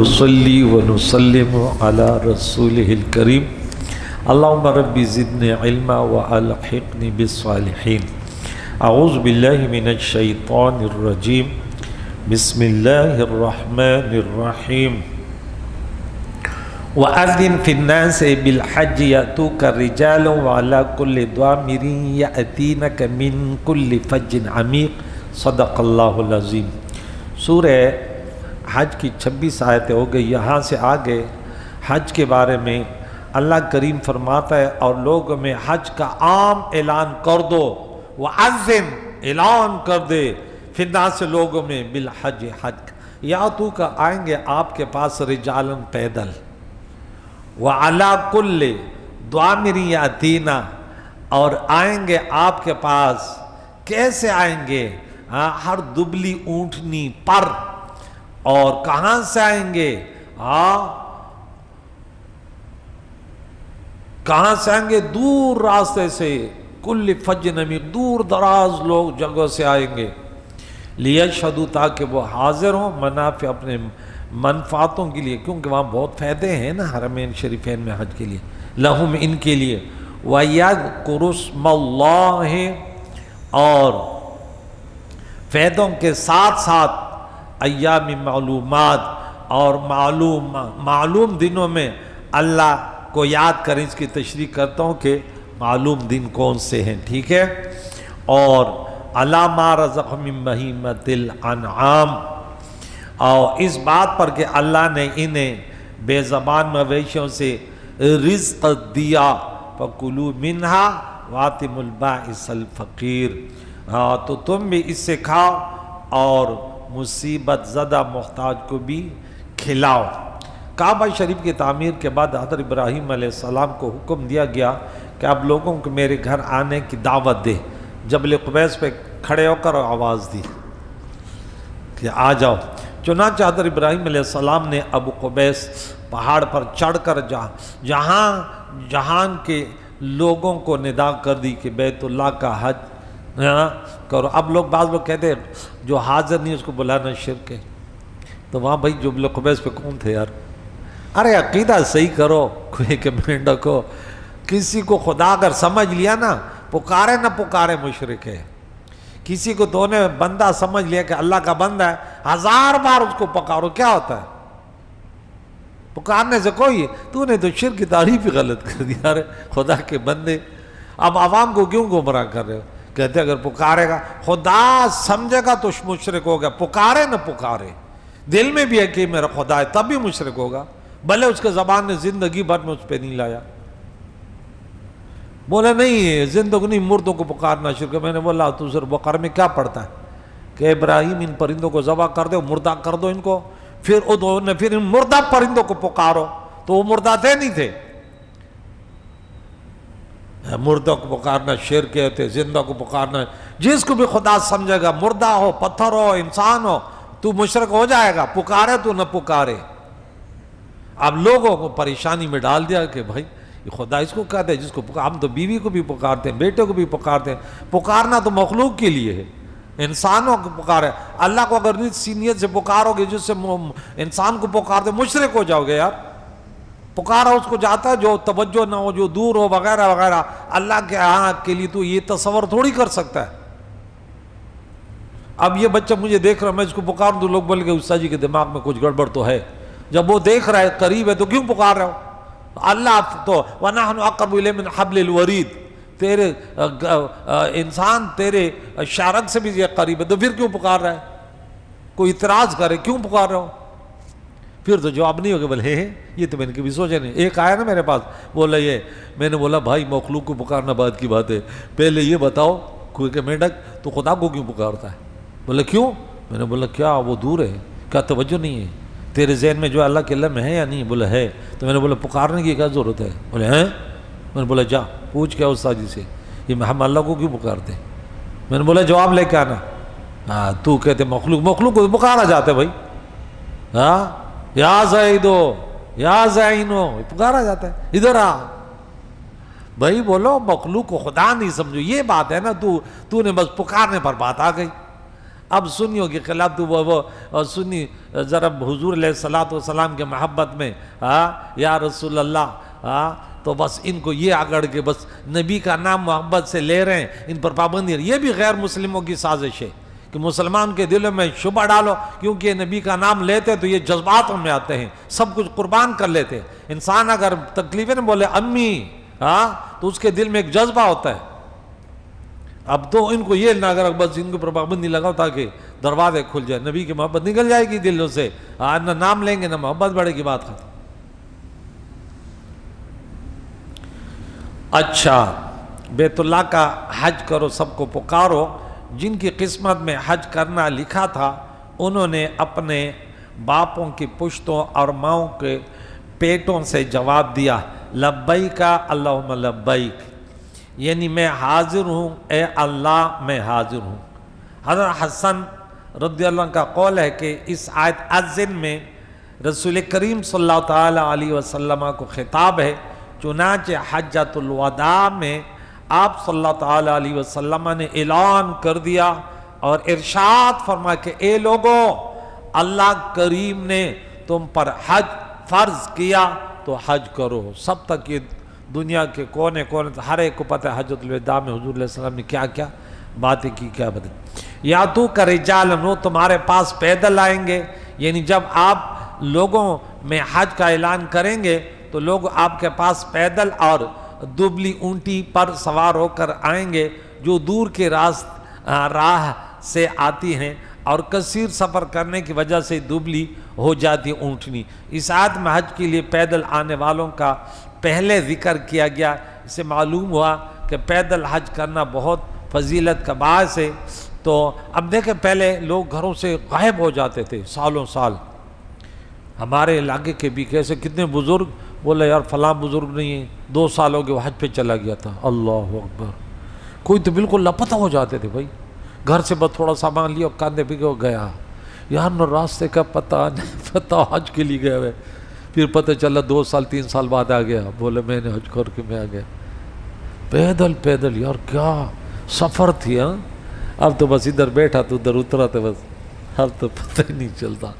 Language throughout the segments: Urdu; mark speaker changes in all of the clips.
Speaker 1: ونصلي ونسلم على رسوله الكريم اللهم رب زدني علما وألحقني بالصالحين أعوذ بالله من الشيطان الرجيم بسم الله الرحمن الرحيم وأذن في الناس بالحج يأتوك رجالا وعلى كل ضامر يأتينك من كل فج عميق صدق اللہ العظیم۔ سورہ حج کی 26 آیتیں ہو گئی۔ یہاں سے آگے حج کے بارے میں اللہ کریم فرماتا ہے اور لوگوں میں حج کا عام اعلان کر دو، وَأَذِّن اعلان کر دے فِي النَّاسِ لوگوں میں بالحج حج یاتوک آئیں گے آپ کے پاس رجالن پیدل، وَعَلَى كُلِّ ضَامِرٍ يَأْتِينَ اور آئیں گے آپ کے پاس کیسے آئیں گے؟ ہر دبلی اونٹنی پر، اور کہاں سے آئیں گے؟ کہاں سے آئیں گے؟ دور راستے سے، کل فج عمیق، دور دراز لوگ جگہ سے آئیں گے، لیشہدوا تاکہ وہ حاضر ہوں، منافع اپنے منفعتوں کے لیے، کیونکہ وہاں بہت فائدے ہیں نا حرمین شریفین میں حج کے لیے، لہم ان کے لیے، وَيَذْكُرُوا اسْمَ اللَّهِ اور فائدوں کے ساتھ ساتھ ایام معلومات اور معلوم دنوں میں اللہ کو یاد کریں۔ اس کی تشریح کرتا ہوں کہ معلوم دن کون سے ہیں، ٹھیک ہے؟ اور عَلَىٰ مَا رَزَقَهُم مِّن بَهِیمَةِ الْأَنْعَامِ اور اس بات پر کہ اللہ نے انہیں بے زبان مویشیوں سے رزق دیا، فَكُلُوا مِنْهَا وَآتِمُوا الْبَائِسَ الْفَقِيرَ تو تم بھی اس سے کھاؤ اور مصیبت زدہ محتاج کو بھی کھلاؤ۔ کعبہ شریف کی تعمیر کے بعد حضرت ابراہیم علیہ السلام کو حکم دیا گیا کہ آپ لوگوں کو میرے گھر آنے کی دعوت دے۔ جبل قبیس پہ کھڑے ہو کر آواز دی کہ آ جاؤ۔ چنانچہ حضرت ابراہیم علیہ السلام نے ابو قبیس پہاڑ پر چڑھ کر جہان کے لوگوں کو ندا کر دی کہ بیت اللہ کا حج کرو۔ اب بعض لوگ کہتے ہیں جو حاضر نہیں اس کو بلانا شرک ہے، تو وہاں بھائی جبل قبیس پہ کون تھے یار؟ ارے عقیدہ صحیح کرو، کوئی کمنٹ رکھو۔ کسی کو خدا اگر سمجھ لیا نا، پکارے نہ پکارے مشرک ہے۔ کسی کو تو نے بندہ سمجھ لیا کہ اللہ کا بندہ ہے، 1000 بار اس کو پکارو، کیا ہوتا ہے؟ پکارنے سے کوئی، تو نے تو شرک کی تعریف ہی غلط کر دی۔ ارے خدا کے بندے، اب عوام کو کیوں گمراہ کر رہے ہو؟ کہتے اگر پکارے گا، خدا سمجھے گا تو مشرک ہوگا، پکارے نہ پکارے، دل میں بھی ہے کہ میرا خدا ہے تب بھی مشرک ہوگا، بھلے اس کے زبان نے زندگی بھر میں اس پہ نہیں لایا۔ بولا نہیں زندگی نہیں، مردوں کو پکارنا شرک ہے۔ میں نے بولا تو سر بقرہ میں کیا پڑھتا ہے کہ ابراہیم ان پرندوں کو ذبح کر دو، مردہ کر دو ان کو، پھر ان مردہ پرندوں کو پکارو، تو وہ مردہ تھے نہیں تھے؟ مردوں کو پکارنا شرک ہے، زندہ کو پکارنا، جس کو بھی خدا سمجھے گا، مردہ ہو، پتھر ہو، انسان ہو، تو مشرک ہو جائے گا، پکارے تو نہ پکارے۔ اب لوگوں کو پریشانی میں ڈال دیا کہ بھائی یہ خدا اس کو کہتے ہیں جس کو ہم تو بیوی کو بھی پکارتے ہیں، بیٹے کو بھی پکارتے ہیں۔ پکارنا تو مخلوق کے لیے ہے، انسانوں کو پکارے۔ اللہ کو اگر نیت سے پکارو گے جس سے انسان کو پکارتے مشرک ہو جاؤ گے یار۔ پکارا اس کو جاتا ہے جو توجہ نہ ہو، جو دور ہو، وغیرہ وغیرہ۔ اللہ کے ہاں کے لیے تو یہ تصور تھوڑی کر سکتا ہے۔ اب یہ بچہ مجھے دیکھ رہا ہے، میں اس کو پکاروں تو لوگ بولیں گے استاد جی کے دماغ میں کچھ گڑبڑ تو ہے۔ جب وہ دیکھ رہا ہے قریب ہے تو کیوں پکار رہے ہو؟ اللہ تو وَنَحْنُ أَقْرَبُ إِلَيْهِ مِنْ حَبْلِ الْوَرِيدِ، تیرے انسان تیرے شارک سے بھی یہ قریب ہے، تو پھر کیوں پکار رہا ہے؟ کوئی اعتراض کرے کیوں پکار رہے ہو؟ پھر تو جواب نہیں ہوگا، بولے یہ تو میں نے کبھی سوچا نہیں۔ ایک آیا نا میرے پاس، بولا یہ، میں نے بولا بھائی مخلوق کو پکارنا بات کی بات ہے، پہلے یہ بتاؤ کہ میڈک تو خدا کو کیوں پکارتا ہے؟ بولا کیوں؟ میں نے بولا کیا وہ دور ہے؟ کیا توجہ نہیں ہے تیرے ذہن میں جو اللہ کے علم ہے یا نہیں؟ بولا ہے۔ تو میں نے بولا پکارنے کی کیا ضرورت ہے؟ بولے ہیں؟ میں نے بولا جا پوچھ کیا استاد جی سے، یہ ہم اللہ کو کیوں پکارتے ہیں؟ میں نے بولا جواب لے کے آنا۔ ہاں تو کہتے مخلوق کو پکارا جاتا ہے بھائی، ہاں یا زیدو یا زینو پکارا جاتا ہے، ادھر آ بھائی۔ بولو مخلوق کو خدا نہیں سمجھو، یہ بات ہے نا، تو نے بس پکارنے پر بات آ گئی۔ اب سنیوں کے خلاف تو وہ سنی ذرا حضور علیہ الصلوۃ والسلام کے محبت میں یا رسول اللہ تو بس ان کو یہ آگڑ کے بس نبی کا نام محبت سے لے رہے ہیں، ان پر پابندی. یہ بھی غیر مسلموں کی سازش ہے کہ مسلمان کے دلوں میں شبہ ڈالو، کیونکہ یہ نبی کا نام لیتے تو یہ جذباتوں میں آتے ہیں، سب کچھ قربان کر لیتے. انسان اگر تکلیفیں بولے امی تو اس کے دل میں ایک جذبہ ہوتا ہے. اب تو ان کو یہ نہ اگر بس ان کو پابندی لگاؤ تاکہ دروازے کھل جائے، نبی کی محبت نکل جائے گی دلوں سے، نہ نام لیں گے نہ محبت بڑھے گی، بات ختم. اچھا، بیت اللہ کا حج کرو، سب کو پکارو. جن کی قسمت میں حج کرنا لکھا تھا انہوں نے اپنے باپوں کی پشتوں اور ماؤں کے پیٹوں سے جواب دیا لبیک اللہم لبیک، یعنی میں حاضر ہوں اے اللہ، میں حاضر ہوں. حضرت حسن رضی اللہ عنہ کا قول ہے کہ اس آیت اذن میں رسول کریم صلی اللہ تعالی علیہ وسلم کو خطاب ہے. چنانچہ حجۃ الوداع میں آپ صلی اللہ تعالی علیہ وسلم نے اعلان کر دیا اور ارشاد فرما کہ اے لوگو، اللہ کریم نے تم پر حج فرض کیا تو حج کرو. سب تک یہ دنیا کے کونے کونے ہر ایک کو پتہ ہے حجۃ الوداع میں حضور علیہ السلام نے کیا کیا باتیں کی، کیا باتیں. یا تو کا رجال نو، تمہارے پاس پیدل آئیں گے، یعنی جب آپ لوگوں میں حج کا اعلان کریں گے تو لوگ آپ کے پاس پیدل اور دبلی اونٹی پر سوار ہو کر آئیں گے جو دور کے راہ سے آتی ہیں اور کثیر سفر کرنے کی وجہ سے دبلی ہو جاتی اونٹنی. اس آیت میں حج کے لیے پیدل آنے والوں کا پہلے ذکر کیا گیا. اس سے معلوم ہوا کہ پیدل حج کرنا بہت فضیلت کا باعث ہے. تو اب دیکھیں پہلے لوگ گھروں سے غائب ہو جاتے تھے سالوں سال. ہمارے علاقے کے بھی کیسے کتنے بزرگ بولے یار فلاں بزرگ نہیں ہے، 2 سال ہو گئے وہ حج پہ چلا گیا تھا. اللہ اکبر. کوئی تو بالکل لاپتہ ہو جاتے تھے بھائی، گھر سے بس تھوڑا سامان لیا اور کاندھے پہ گیا یار، نہ راستے کا پتہ نہیں پتہ، حج کے لیے گئے ہوئے. پھر پتہ چلا 2 سال 3 سال بعد آ گیا، بولے میں نے حج کر کے میں آ گیا. پیدل پیدل یار کیا سفر تھی. اب تو بس ادھر بیٹھا تو ادھر اترا تو بس، اب تو پتہ ہی نہیں چلتا.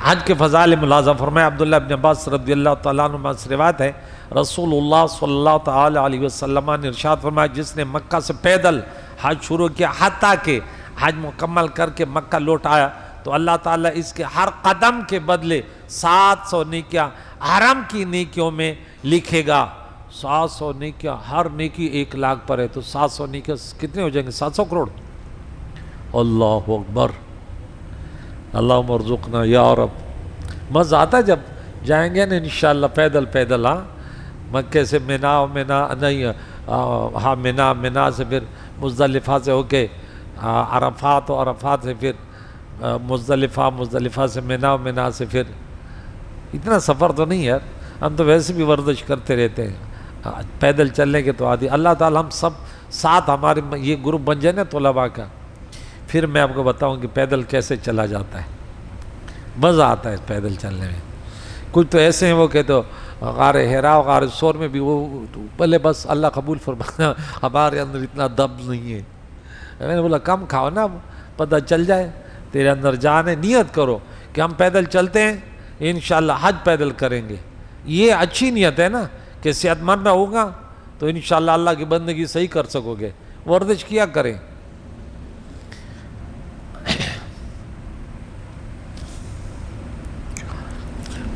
Speaker 1: حج کے فضائل ملاحظہ فرمایا. عبداللہ ابن عباس رضی اللہ تعالیٰ عنہ سے روایت ہے رسول اللہ صلی اللہ تعالی علیہ وسلم نے ارشاد فرمایا جس نے مکہ سے پیدل حج شروع کیا حتیٰ کہ حج مکمل کر کے مکہ لوٹ آیا تو اللہ تعالیٰ اس کے ہر قدم کے بدلے 700 نیکیاں حرم کی نیکیوں میں لکھے گا. 700 نیکیاں، ہر نیکی 1 لاکھ پر ہے تو 700 نیکیاں کتنے ہو جائیں گے؟ 700 کروڑ. اللہ اکبر. اللہم ارزقنا یا رب. مزہ آتا ہے جب جائیں گے نا انشاءاللہ پیدل پیدل. مکے سے منا سے پھر مزدلفہ سے ہو کے عرفات و عرفات سے پھر مزدلفہ سے منا سے پھر. اتنا سفر تو نہیں یار، ہم تو ویسے بھی ورزش کرتے رہتے ہیں. پیدل چلنے کے تو عادی. اللہ تعالی ہم سب ساتھ ہمارے یہ گروپ بن جائے نا طلباء کا، پھر میں آپ کو بتاؤں کہ پیدل کیسے چلا جاتا ہے. مزہ آتا ہے پیدل چلنے میں. کچھ تو ایسے ہیں وہ کہ تو غار حرا غار سور میں بھی وہ پہلے بس اللہ قبول فرمانا، ہمارے اندر اتنا دم نہیں ہے. میں نے بولا کم کھاؤ نا، پتہ چل جائے تیرے اندر جان ہے. نیت کرو کہ ہم پیدل چلتے ہیں انشاءاللہ حج پیدل کریں گے. یہ اچھی نیت ہے نا کہ صحت مند ہوگا تو انشاءاللہ اللہ کی بندگی صحیح کر سکو گے. ورزش کیا کریں.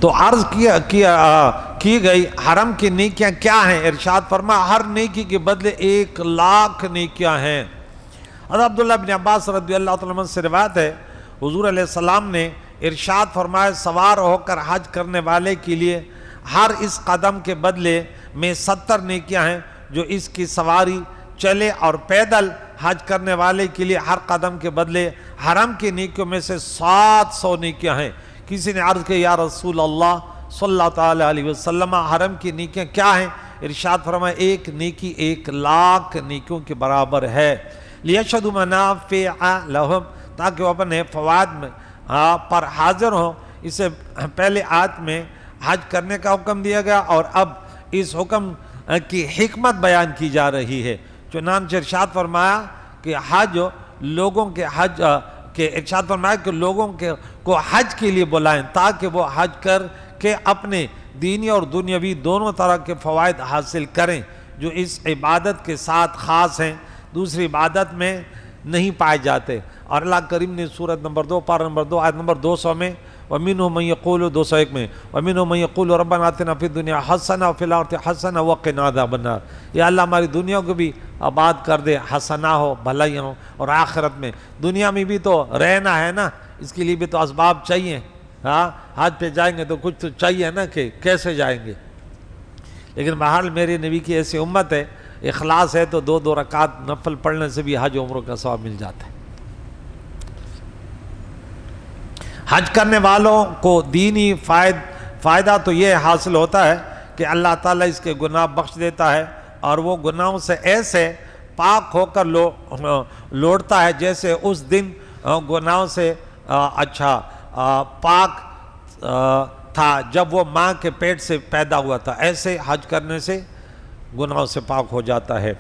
Speaker 1: تو عرض کی گئی حرم کی نیکیاں کیا ہیں. ارشاد فرما ہر نیکی کے بدلے 1 لاکھ نیکیاں ہیں. حضرت عبداللہ بن عباس رضی اللہ عنہ سے روایت ہے حضور علیہ السلام نے ارشاد فرمایا سوار ہو کر حج کرنے والے کے لیے ہر اس قدم کے بدلے میں 70 نیکیاں ہیں جو اس کی سواری چلے، اور پیدل حج کرنے والے کے لیے ہر قدم کے بدلے حرم کی نیکیوں میں سے 700 نیکیاں ہیں. کسی نے عرض کیا یا رسول اللہ صلی اللہ تعالی علیہ وسلم حرم کی نیکیاں کیا ہیں؟ ارشاد فرمایا 1 نیکی 1 لاکھ نیکیوں کے برابر ہے. لیشہدوا منافع لہم، تاکہ وہ اپنے فوائد میں پر حاضر ہوں. اس سے پہلے آیت میں حج کرنے کا حکم دیا گیا اور اب اس حکم کی حکمت بیان کی جا رہی ہے. چنانچہ ارشاد فرمایا کہ حج لوگوں کے حج کہ ارشاد فرمایا کہ لوگوں کو حج کے لیے بلائیں تاکہ وہ حج کر کے اپنے دینی اور دنیاوی دونوں طرح کے فوائد حاصل کریں جو اس عبادت کے ساتھ خاص ہیں، دوسری عبادت میں نہیں پائے جاتے۔ اور اللہ کریم نے سورۃ نمبر 2 پارہ نمبر 2 آیت نمبر 200 میں وَمِنْهُمْ مَنْ يَقُولُ 201 میں وَمِنْهُمْ مَنْ يَقُولُ رَبَّنَا آتِنَا فِي الدُّنْيَا حَسَنَةً وَفِي الْآخِرَةِ حَسَنَةً وَقِنَا عَذَابَ النَّارِ، یا اللہ ہماری دنیا کو بھی آباد کر دے، حسنہ ہو، بھلائی ہو، اور آخرت میں دنیا میں بھی تو رہنا ہے نا، اس کے لیے بھی تو اسباب چاہیے۔ ہاں حج پہ جائیں گے تو کچھ تو چاہیے نا کہ کیسے جائیں گے۔ لیکن بہرحال میرے نبی کی ایسی امت ہے، اخلاص ہے تو 2 رکعت نفل پڑھنے سے بھی حج عمروں کا ثواب مل جاتا ہے۔ حج کرنے والوں کو دینی فائدہ تو یہ حاصل ہوتا ہے کہ اللہ تعالیٰ اس کے گناہ بخش دیتا ہے اور وہ گناہوں سے ایسے پاک ہو کر لوٹتا ہے جیسے اس دن گناہوں سے پاک تھا جب وہ ماں کے پیٹ سے پیدا ہوا تھا، ایسے حج کرنے سے گناہوں سے پاک ہو جاتا ہے۔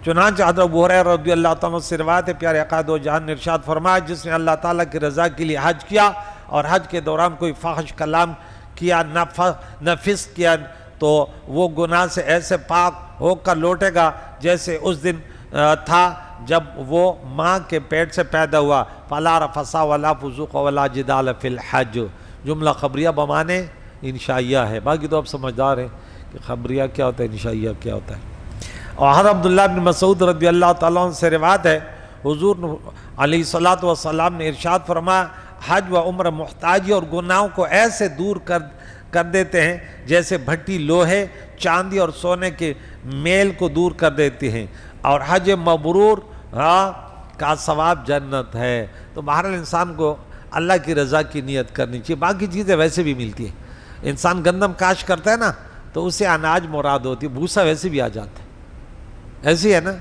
Speaker 1: چنانچہ حضرت ابو ہریرہ رضی اللہ تعالیٰ سے روایت ہے، پیارے آقا دو جہان نے ارشاد فرمایا جس نے اللہ تعالیٰ کی رضا کے لیے حج کیا اور حج کے دوران کوئی فحش کلام کیا نہ فسق کیا تو وہ گناہ سے ایسے پاک ہو کر لوٹے گا جیسے اس دن تھا جب وہ ماں کے پیٹ سے پیدا ہوا۔ فَلَا رَفَثَ وَلَا فُسُوقَ وَلَا جِدَالَ فِي الْحَجِّ، جملہ خبریہ بمانے انشائیہ ہے، باقی تو اب سمجھدار ہیں کہ خبریہ کیا ہوتا ہے، انشائیہ کیا ہوتا ہے۔ اور حضرت عبداللہ بن مسعود رضی اللہ تعالیٰ عنہ سے روایت ہے، حضور علیہ الصلوۃ والسلام نے ارشاد فرمایا حج و عمرہ محتاجی اور گناہوں کو ایسے دور کر دیتے ہیں جیسے بھٹی لوہے، چاندی اور سونے کے میل کو دور کر دیتی ہیں، اور حج مبرور کا ثواب جنت ہے۔ تو بہرحال انسان کو اللہ کی رضا کی نیت کرنی چاہیے، باقی چیزیں ویسے بھی ملتی ہیں۔ انسان گندم کاش کرتا ہے نا تو اسے اناج مراد ہوتی ہے، بھوسا ویسے بھی آ جاتا ہے، ایسی ہے نا،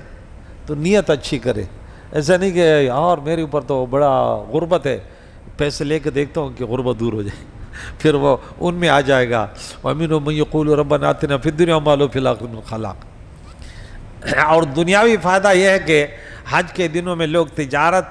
Speaker 1: تو نیت اچھی کرے۔ ایسا نہیں کہ یار میرے اوپر تو بڑا غربت ہے، پیسے لے کے دیکھتا ہوں کہ غربت دور ہو جائے، پھر وہ ان میں آ جائے گا وَمِنْهُمْ مَنْ يَقُولُ رَبَّنَا آتِنَا فِي الدُّنْيَا وَمَا لَهُ فِي الْآخِرَةِ مِنْ خَلَاقٍ۔ اور دنیاوی فائدہ یہ ہے کہ حج کے دنوں میں لوگ تجارت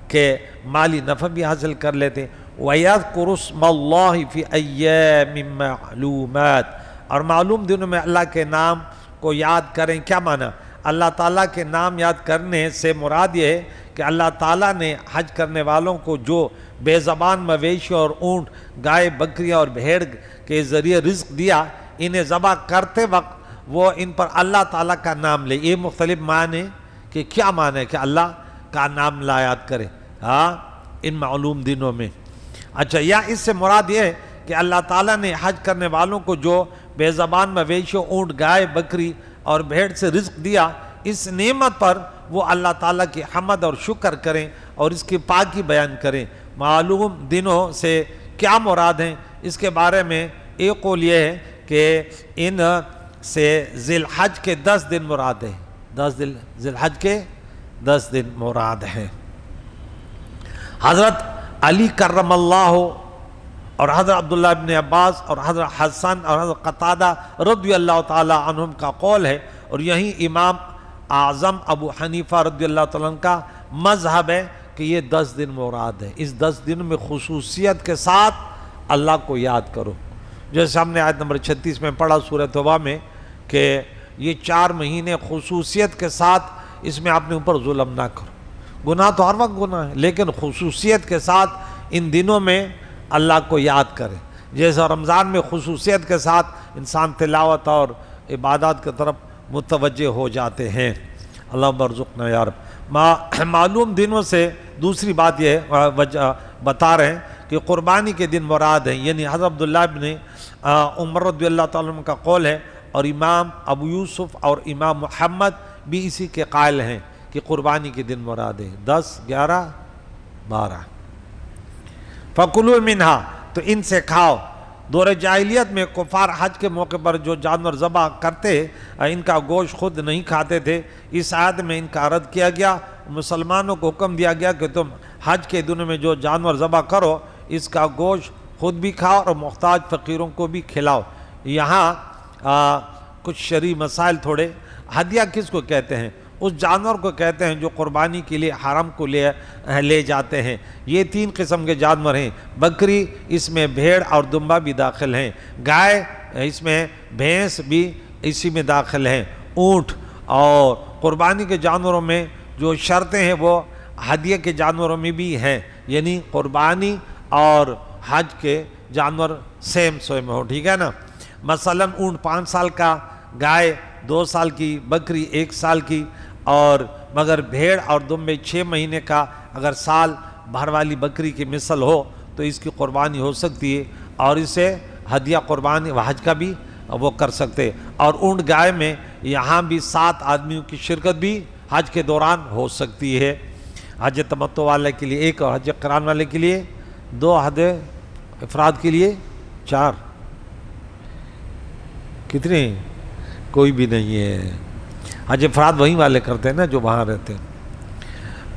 Speaker 1: کے مالی نفع بھی حاصل کر لیتے ہیں۔ وَيَذْكُرُ اسْمَ اللَّهِ فِي أَيَّامٍ مَّعْلُومَاتٍ، اور معلوم دنوں میں اللہ کے نام کو یاد کریں۔ کیا معنی؟ اللہ تعالیٰ کے نام یاد کرنے سے مراد یہ ہے کہ اللہ تعالیٰ نے حج کرنے والوں کو جو بے زبان مویشی اور اونٹ، گائے، بکریاں اور بھیڑ کے ذریعے رزق دیا، انہیں ذبح کرتے وقت وہ ان پر اللہ تعالیٰ کا نام لے۔ یہ مختلف معنی کہ کیا معنی ہے کہ اللہ کا نام لا یاد کرے ان معلوم دنوں میں۔ اچھا، یا اس سے مراد یہ ہے کہ اللہ تعالیٰ نے حج کرنے والوں کو جو بے زبان مویشی، اونٹ، گائے، بکری اور بھیڑ سے رزق دیا، اس نعمت پر وہ اللہ تعالیٰ کی حمد اور شکر کریں اور اس کی پاکی بیان کریں۔ معلوم دنوں سے کیا مراد ہیں اس کے بارے میں ایک قول یہ ہے کہ ان سے ذی الحج کے 10 دن مراد ہیں، ذی الحج کے 10 دن مراد ہیں۔ حضرت علی کرم اللہ اور حضرت عبداللہ ابن عباس اور حضرت حسن اور حضرت قتادہ رضی اللہ تعالیٰ عنہم کا قول ہے، اور یہی امام اعظم ابو حنیفہ رضی اللہ تعالیٰ عنہ کا مذہب ہے کہ یہ 10 دن مراد ہے۔ اس 10 دن میں خصوصیت کے ساتھ اللہ کو یاد کرو، جیسے ہم نے آیت نمبر 36 میں پڑھا سورہ توبہ میں کہ یہ 4 مہینے خصوصیت کے ساتھ اس میں اپنے اوپر ظلم نہ کرو۔ گناہ تو ہر وقت گناہ ہے، لیکن خصوصیت کے ساتھ ان دنوں میں اللہ کو یاد کرے، جیسے رمضان میں خصوصیت کے ساتھ انسان تلاوت اور عبادات کی طرف متوجہ ہو جاتے ہیں۔ اللہم ارزقنا یا رب۔ معلوم دنوں سے دوسری بات یہ بتا رہے ہیں کہ قربانی کے دن مراد ہیں، یعنی حضرت عبداللہ ابن عمر رضی اللہ تعالیٰ عنہ کا قول ہے، اور امام ابو یوسف اور امام محمد بھی اسی کے قائل ہیں کہ قربانی کے دن مراد ہیں 10، 11، 12۔ فَكُلُوا مِنْهَا، تو ان سے کھاؤ۔ دور جاہلیت میں کفار حج کے موقع پر جو جانور ذبح کرتے ان کا گوشت خود نہیں کھاتے تھے۔ اس آیت میں ان کا رد کیا گیا، مسلمانوں کو حکم دیا گیا کہ تم حج کے دنوں میں جو جانور ذبح کرو اس کا گوشت خود بھی کھاؤ اور محتاج فقیروں کو بھی کھلاؤ۔ یہاں کچھ شرعی مسائل تھوڑے۔ ہدیہ کس کو کہتے ہیں؟ اس جانور کو کہتے ہیں جو قربانی کے لیے حرم کو لے جاتے ہیں۔ یہ 3 قسم کے جانور ہیں، بکری، اس میں بھیڑ اور دمبا بھی داخل ہیں، گائے، اس میں بھینس بھی اسی میں داخل ہیں، اونٹ۔ اور قربانی کے جانوروں میں جو شرطیں ہیں وہ ہدیہ کے جانوروں میں بھی ہیں، یعنی قربانی اور حج کے جانور سیم ہو، ٹھیک ہے نا۔ مثلا اونٹ 5 سال کا، گائے 2 سال کی، بکری 1 سال کی، اور مگر بھیڑ اور دمبے 6 مہینے کا۔ اگر سال بھر والی بکری کی مثل ہو تو اس کی قربانی ہو سکتی ہے، اور اسے ہدیہ قربانی و حج کا بھی وہ کر سکتے۔ اور اونٹ گائے میں یہاں بھی 7 آدمیوں کی شرکت بھی حج کے دوران ہو سکتی ہے۔ حج تمتع والے کے لیے 1 اور حج قران والے کے لیے 2، حج افراد کے لیے 4۔ کتنے؟ کوئی بھی نہیں ہے۔ حج افراد وہیں والے کرتے ہیں نا جو وہاں رہتے ہیں۔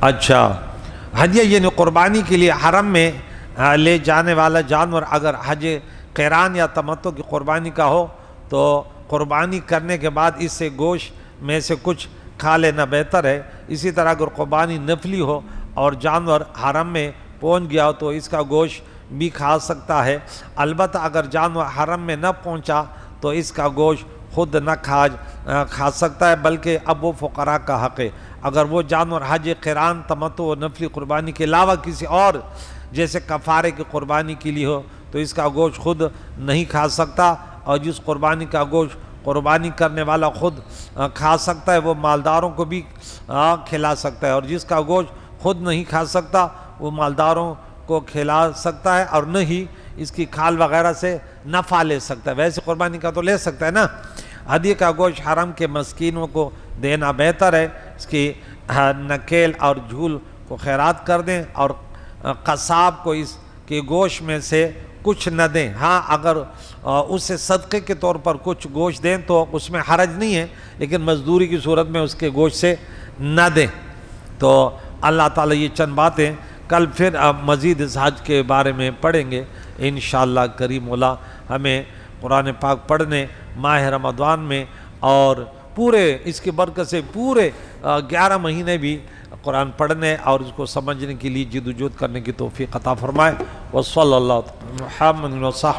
Speaker 1: اچھا، ہدیہ یعنی قربانی کے لیے حرم میں لے جانے والا جانور اگر حج قران یا تمتع کی قربانی کا ہو تو قربانی کرنے کے بعد اس سے گوشت میں سے کچھ کھا لینا بہتر ہے۔ اسی طرح اگر قربانی نفلی ہو اور جانور حرم میں پہنچ گیا ہو تو اس کا گوشت بھی کھا سکتا ہے، البتہ اگر جانور حرم میں نہ پہنچا تو اس کا گوشت خود نہ کھا سکتا ہے، بلکہ اب وہ فقراء کا حق ہے۔ اگر وہ جانور حج قران، تمتع و نفلی قربانی کے علاوہ کسی اور جیسے کفارے کی قربانی کے لیے ہو تو اس کا گوشت خود نہیں کھا سکتا، اور جس قربانی کا گوشت قربانی کرنے والا خود کھا سکتا ہے وہ مالداروں کو بھی کھلا سکتا ہے، اور جس کا گوشت خود نہیں کھا سکتا وہ مالداروں کو کھلا سکتا ہے، اور نہ ہی اس کی کھال وغیرہ سے نفع لے سکتا ہے۔ ویسے قربانی کا تو لے سکتا ہے نا۔ ہدیہ کا گوشت حرم کے مسکینوں کو دینا بہتر ہے، اس کی نکیل اور جھول کو خیرات کر دیں، اور قصاب کو اس کے گوشت میں سے کچھ نہ دیں۔ ہاں اگر اسے صدقے کے طور پر کچھ گوشت دیں تو اس میں حرج نہیں ہے، لیکن مزدوری کی صورت میں اس کے گوشت سے نہ دیں۔ تو اللہ تعالیٰ یہ چند باتیں کل پھر مزید اس حج کے بارے میں پڑھیں گے انشاءاللہ کریم مولا ہمیں قرآن پاک پڑھنے ماہ رمضان میں، اور پورے اس کی برکت سے پورے 11 مہینے بھی قرآن پڑھنے اور اس کو سمجھنے کے لیے جد و جہد کرنے کی توفیق عطا فرمائے۔ وصلی اللہ محمد وصحبہ